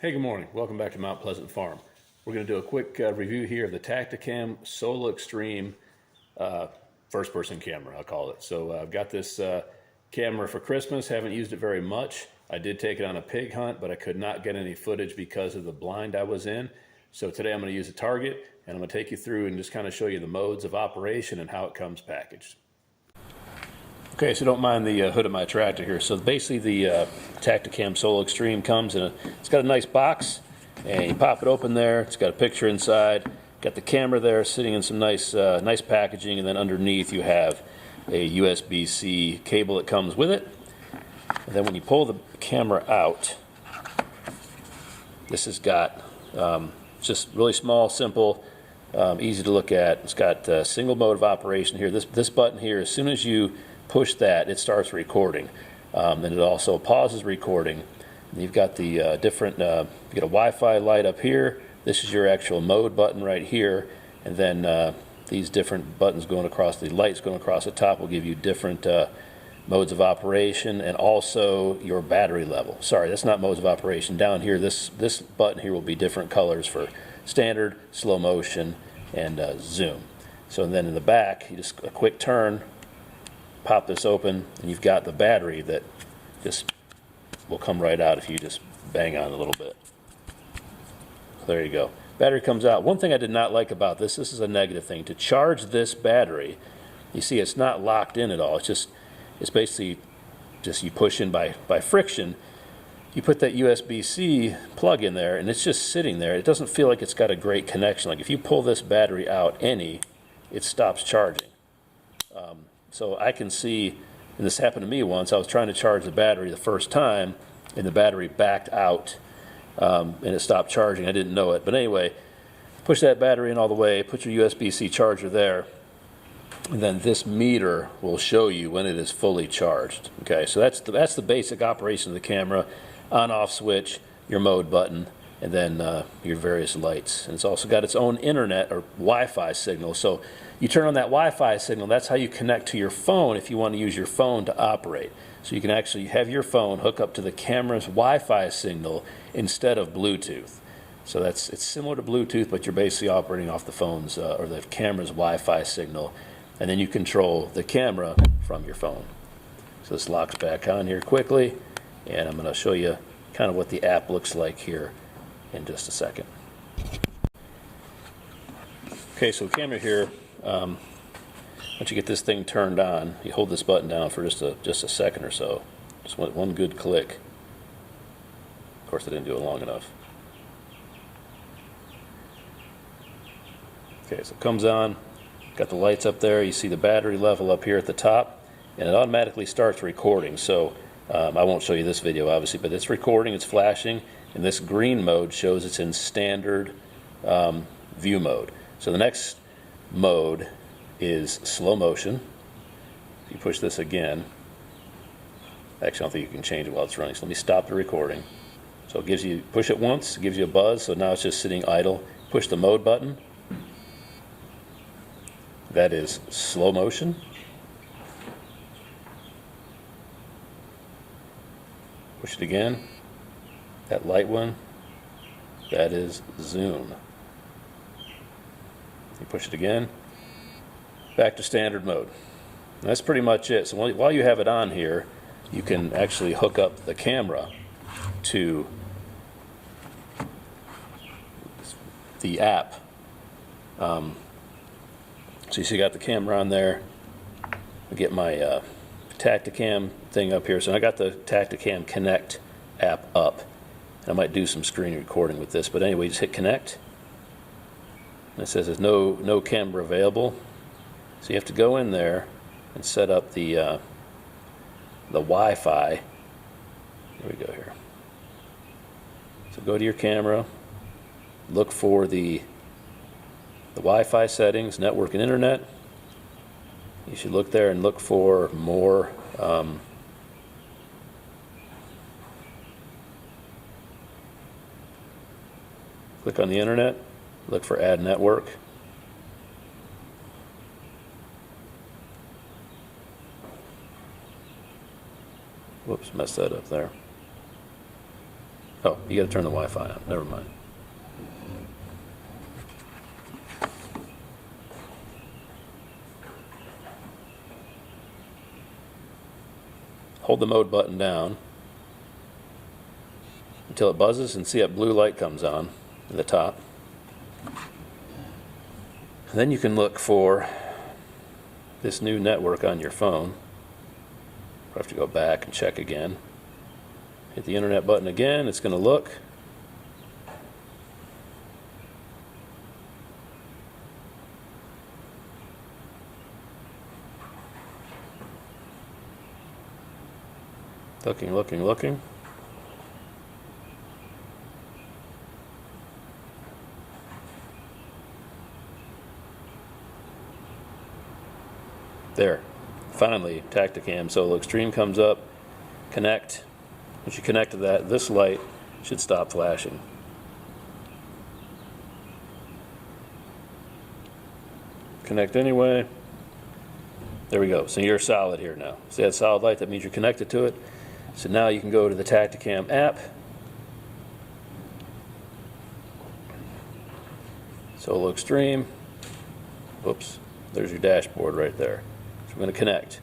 Hey, good morning. Welcome back to Mount Pleasant Farm. We're going to do a quick review here of the Tactacam Solo Extreme first-person camera, I'll call it. So I've got this camera for Christmas. Haven't used it very much. I did take it on a pig hunt, but I could not get any footage because of the blind I was in. So today I'm going to use a target, and I'm going to take you through and just kind of show you the modes of operation and how it comes packaged. Okay, so don't mind the hood of my tractor here. So basically the Tactacam Solo Extreme comes in it's got a nice box, and you pop it open there. It's got a picture inside. Got the camera there sitting in some nice packaging, and then underneath you have a USB-C cable that comes with it. And then when you pull the camera out, this has got just really small, simple, easy to look at. It's got a single mode of operation here. This button here, as soon as you push that, it starts recording. And it also pauses recording. And you've got the different, you got a Wi-Fi light up here. This is your actual mode button right here. And then these different buttons going across, the lights going across the top will give you different modes of operation, and also your battery level. Sorry, that's not modes of operation. Down here, this button here will be different colors for standard, slow motion, and zoom. So then in the back, you just a quick turn, pop this open, and you've got the battery that just will come right out if you just bang on a little bit. There you go. Battery comes out. One thing I did not like about this is a negative thing. To charge this battery, you see it's not locked in at all. It's basically just you push in by friction. You put that USB-C plug in there, and it's just sitting there. It doesn't feel like it's got a great connection. Like if you pull this battery out it stops charging. So I can see, and this happened to me once, I was trying to charge the battery the first time, and the battery backed out, and it stopped charging. I didn't know it. But anyway, push that battery in all the way, put your USB-C charger there, and then this meter will show you when it is fully charged. Okay, so that's the basic operation of the camera. On-off switch, your mode button, and then your various lights. And it's also got its own internet or Wi-Fi signal. So you turn on that Wi-Fi signal, that's how you connect to your phone if you want to use your phone to operate. So you can actually have your phone hook up to the camera's Wi-Fi signal instead of Bluetooth. So it's similar to Bluetooth, but you're basically operating off the phone's or the camera's Wi-Fi signal, and then you control the camera from your phone. So this locks back on here quickly, and I'm going to show you kind of what the app looks like here in just a second. Okay, so the camera here, once you get this thing turned on, you hold this button down for just a second or so. Just one good click. Of course, I didn't do it long enough. Okay, so it comes on. Got the lights up there. You see the battery level up here at the top, and it automatically starts recording. So I won't show you this video, obviously, but it's recording, it's flashing, and this green mode shows it's in standard view mode. So the next mode is slow motion. If you push this again, actually I don't think you can change it while it's running, so let me stop the recording. So it gives you, push it once, it gives you a buzz, so now it's just sitting idle. Push the mode button. That is slow motion. Push it again. That light one, that is zoom. You push it again, back to standard mode. And that's pretty much it. So while you have it on here, you can actually hook up the camera to the app. So you see I got the camera on there. I get my Tactacam thing up here. So I got the Tactacam Connect app up. I might do some screen recording with this, but anyway, just hit connect. And it says there's no camera available. So you have to go in there and set up the Wi-Fi. Here we go here. So go to your camera, look for the Wi-Fi settings, network and internet. You should look there and look for more click on the internet, look for add network. Whoops, messed that up there. Oh, you got to turn the Wi-Fi on. Never mind. Hold the mode button down until it buzzes, and see that blue light comes on in the top. And then you can look for this new network on your phone. I have to go back and check again. Hit the internet button again, it's going to look. Looking, looking, looking. There. Finally, Tactacam Solo Extreme comes up. Connect. Once you connect to that, this light should stop flashing. Connect anyway. There we go. So you're solid here now. See that solid light? That means you're connected to it. So now you can go to the Tactacam app. Solo Extreme. Whoops. There's your dashboard right there. So we're going to connect.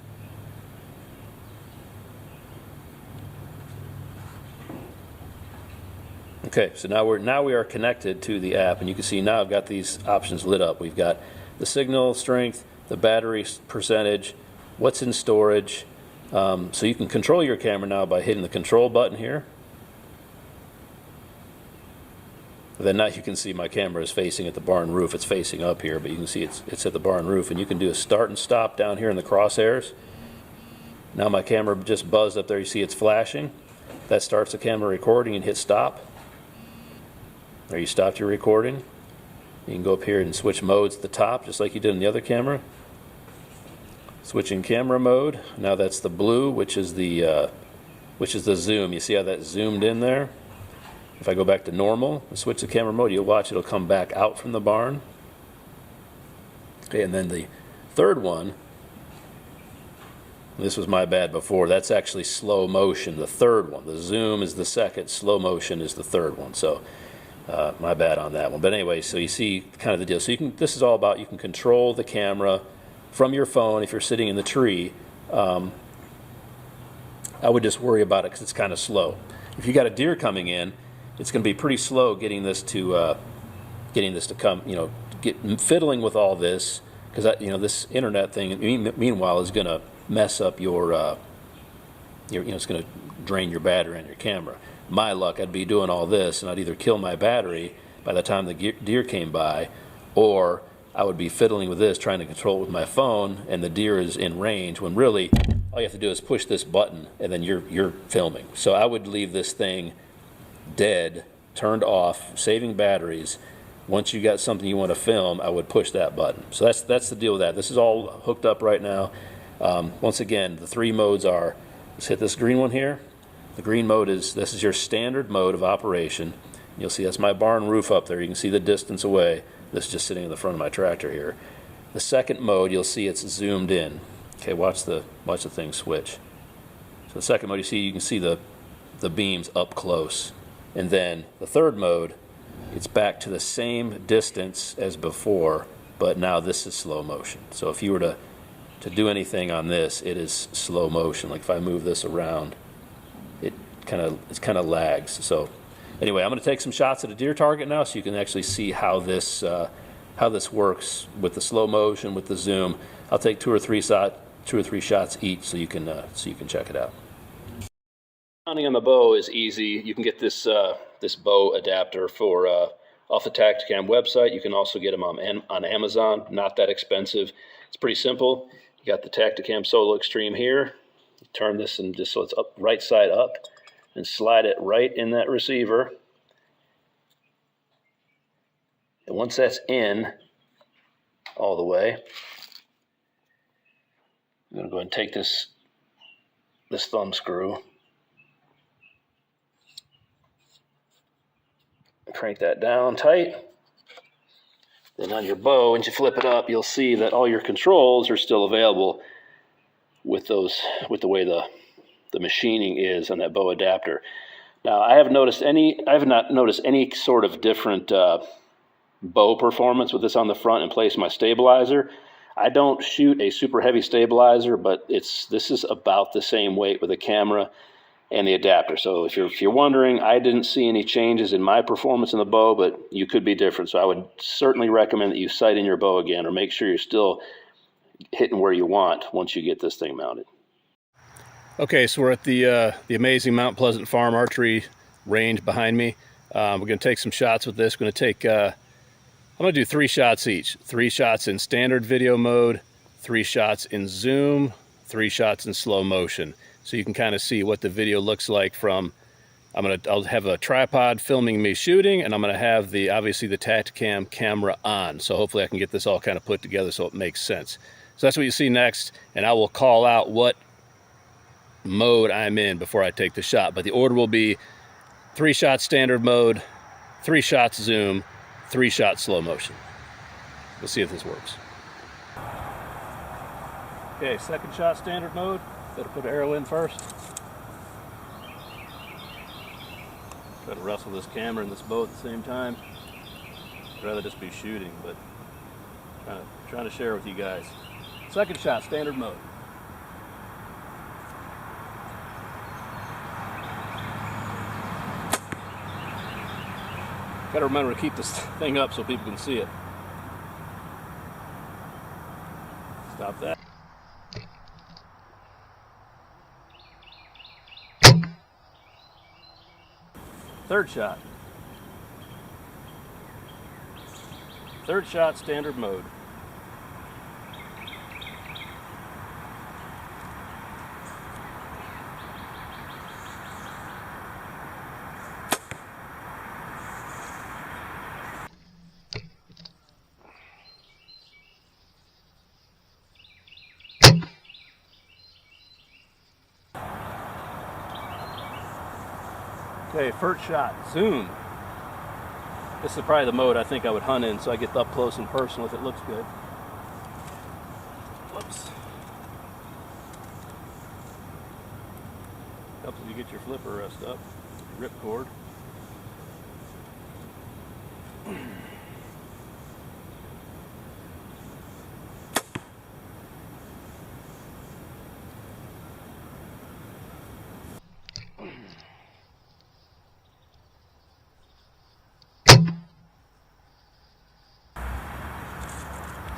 Okay, so now we are connected to the app, and you can see now I've got these options lit up. We've got the signal strength, the battery percentage, what's in storage. So you can control your camera now by hitting the control button here. Then now you can see my camera is facing at the barn roof. It's facing up here, but you can see it's at the barn roof, and you can do a start and stop down here in the crosshairs. Now my camera just buzzed up there. You see it's flashing. That starts the camera recording, and hit stop. There, you stopped your recording. You can go up here and switch modes at the top, just like you did in the other camera. Switching camera mode. Now that's the blue, which is the zoom. You see how that zoomed in there? If I go back to normal and switch the camera mode, you'll watch it'll come back out from the barn. Okay, and then the third one, this was my bad before, that's actually slow motion, the third one. The zoom is the second, slow motion is the third one. So my bad on that one. But anyway, so you see kind of the deal. So this is all about, you can control the camera from your phone if you're sitting in the tree. I would just worry about it because it's kind of slow. If you got a deer coming in, it's going to be pretty slow getting this to come. Fiddling with all this, because this internet thing. Meanwhile, is going to mess up it's going to drain your battery on your camera. My luck, I'd be doing all this, and I'd either kill my battery by the time the deer came by, or I would be fiddling with this, trying to control it with my phone, and the deer is in range, when really all you have to do is push this button, and then you're filming. So I would leave this thing dead, turned off, saving batteries. Once you got something you want to film, I would push that button. So that's the deal with that. This is all hooked up right now. Once again, the three modes are, let's hit this green one here. The green mode this is your standard mode of operation. You'll see that's my barn roof up there. You can see the distance away. This is just sitting in the front of my tractor here. The second mode, you'll see it's zoomed in. Okay, watch the thing switch. So the second mode, you can see the beams up close. And then the third mode, it's back to the same distance as before, but now this is slow motion. So if you were to do anything on this, it is slow motion. Like if I move this around, it kind of lags. So anyway, I'm going to take some shots at a deer target now, so you can actually see how this works with the slow motion, with the zoom. I'll take two or three shots each, so you can check it out. Mounting on the bow is easy. You can get this bow adapter for off the Tactacam website. You can also get them on Amazon. Not that expensive. It's pretty simple. You got the Tactacam Solo Extreme here. You turn this and just so it's up, right side up, and slide it right in that receiver. And once that's in all the way, I'm going to go ahead and take this thumb screw, crank that down tight. Then on your bow, once you flip it up, you'll see that all your controls are still available with the way the machining is on that bow adapter. Now, I have not noticed any sort of different bow performance with this on the front in place of my stabilizer. I don't shoot a super heavy stabilizer, but this is about the same weight with the camera and the adapter. So if you're wondering, I didn't see any changes in my performance in the bow, but you could be different. So I would certainly recommend that you sight in your bow again, or make sure you're still hitting where you want once you get this thing mounted. Okay, so we're at the amazing Mount Pleasant Farm archery range behind me. We're going to take some shots with this. We're going to take, I'm going to do 3 shots each. 3 shots in standard video mode, 3 shots in zoom, 3 shots in slow motion. So you can kind of see what the video looks like from, I'll have a tripod filming me shooting, and I'm going to have obviously the Tactacam camera on. So hopefully I can get this all kind of put together so it makes sense. So that's what you see next, and I will call out what mode I'm in before I take the shot. But the order will be 3 shots standard mode, 3 shots zoom, 3 shots slow motion. We'll see if this works. Okay, second shot standard mode. Better put an arrow in first. Try to wrestle this camera and this bow at the same time. I'd rather just be shooting, but trying to share with you guys. Second shot standard mode. Got to remember to keep this thing up so people can see it. Stop that. Third shot. Third shot, standard mode. Okay, first shot, zoom. This is probably the mode I think I would hunt in, so I get up close and personal if it looks good. Whoops. Helps if you get your flipper rest up. Ripcord.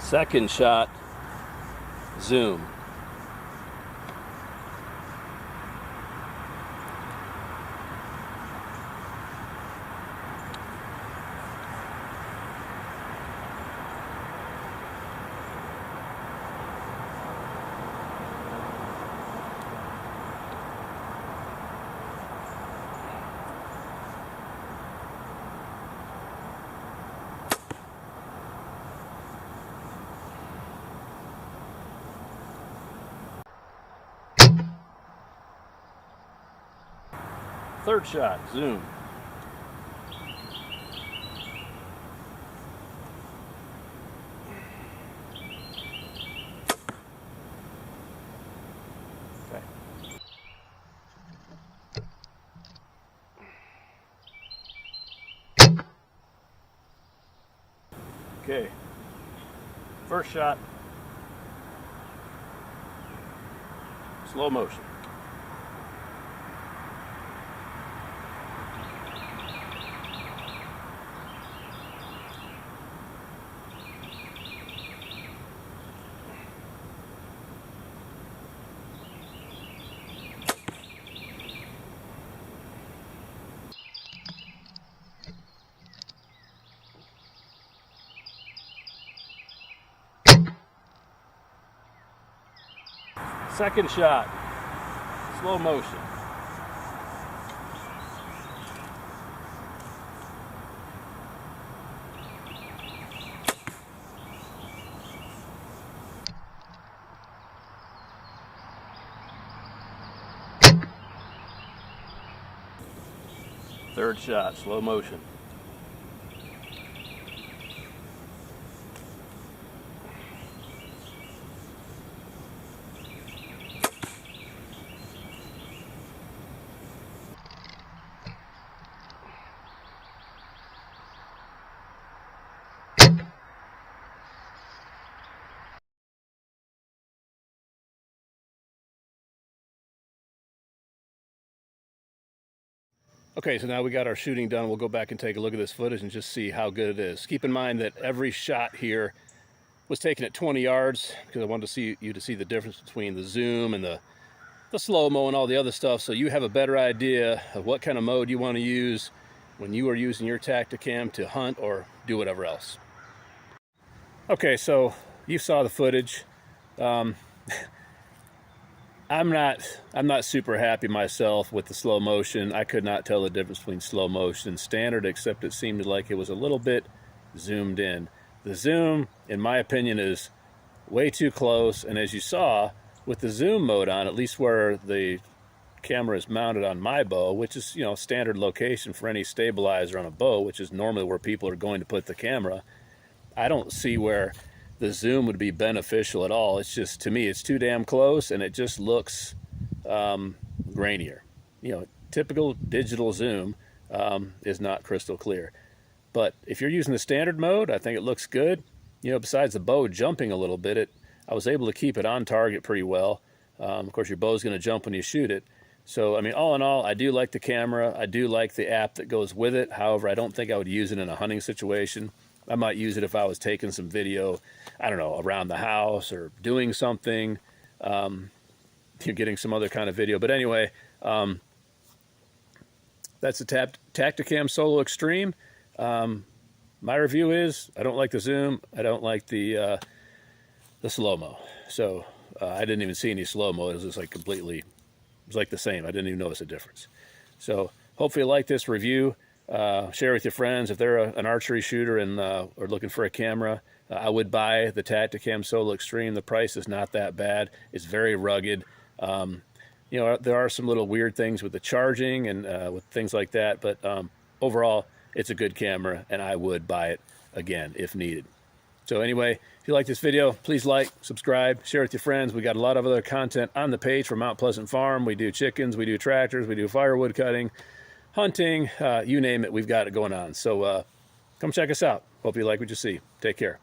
Second shot, zoom. Third shot, zoom. Okay. Okay. First shot, slow motion. Second shot, slow motion. Third shot, slow motion. Okay, so now we got our shooting done. We'll go back and take a look at this footage and just see how good it is. Keep in mind that every shot here was taken at 20 yards because I wanted to see you to see the difference between the zoom and the slow-mo and all the other stuff, so you have a better idea of what kind of mode you want to use when you are using your Tactacam to hunt or do whatever else. Okay, so you saw the footage. I'm not super happy myself with the slow motion. I could not tell the difference between slow motion and standard, except it seemed like it was a little bit zoomed in. The zoom, in my opinion, is way too close, and as you saw, with the zoom mode on, at least where the camera is mounted on my bow, which is, you know, standard location for any stabilizer on a bow, which is normally where people are going to put the camera, I don't see where the zoom would be beneficial at all. It's just, to me, it's too damn close, and it just looks grainier. You know, typical digital zoom is not crystal clear. But if you're using the standard mode, I think it looks good. You know, besides the bow jumping a little bit, I was able to keep it on target pretty well. Of course, your bow's going to jump when you shoot it. So, I mean, all in all, I do like the camera. I do like the app that goes with it. However, I don't think I would use it in a hunting situation. I might use it if I was taking some video, I don't know, around the house or doing something, getting some other kind of video. But anyway, that's the Tactacam Solo Extreme. My review is, I don't like the zoom. I don't like the slow-mo. So I didn't even see any slow-mo. It was just like completely, it was like the same. I didn't even notice a difference. So hopefully you like this review. Share with your friends. If they're an archery shooter and are looking for a camera, I would buy the Tactacam Solo Extreme. The price is not that bad. It's very rugged. You know, there are some little weird things with the charging and with things like that, but overall, it's a good camera, and I would buy it again if needed. So anyway, if you like this video, please like, subscribe, share with your friends. We got a lot of other content on the page from Mount Pleasant Farm. We do chickens, we do tractors, we do firewood cutting, hunting, you name it, we've got it going on. So come check us out. Hope you like what you see. Take care.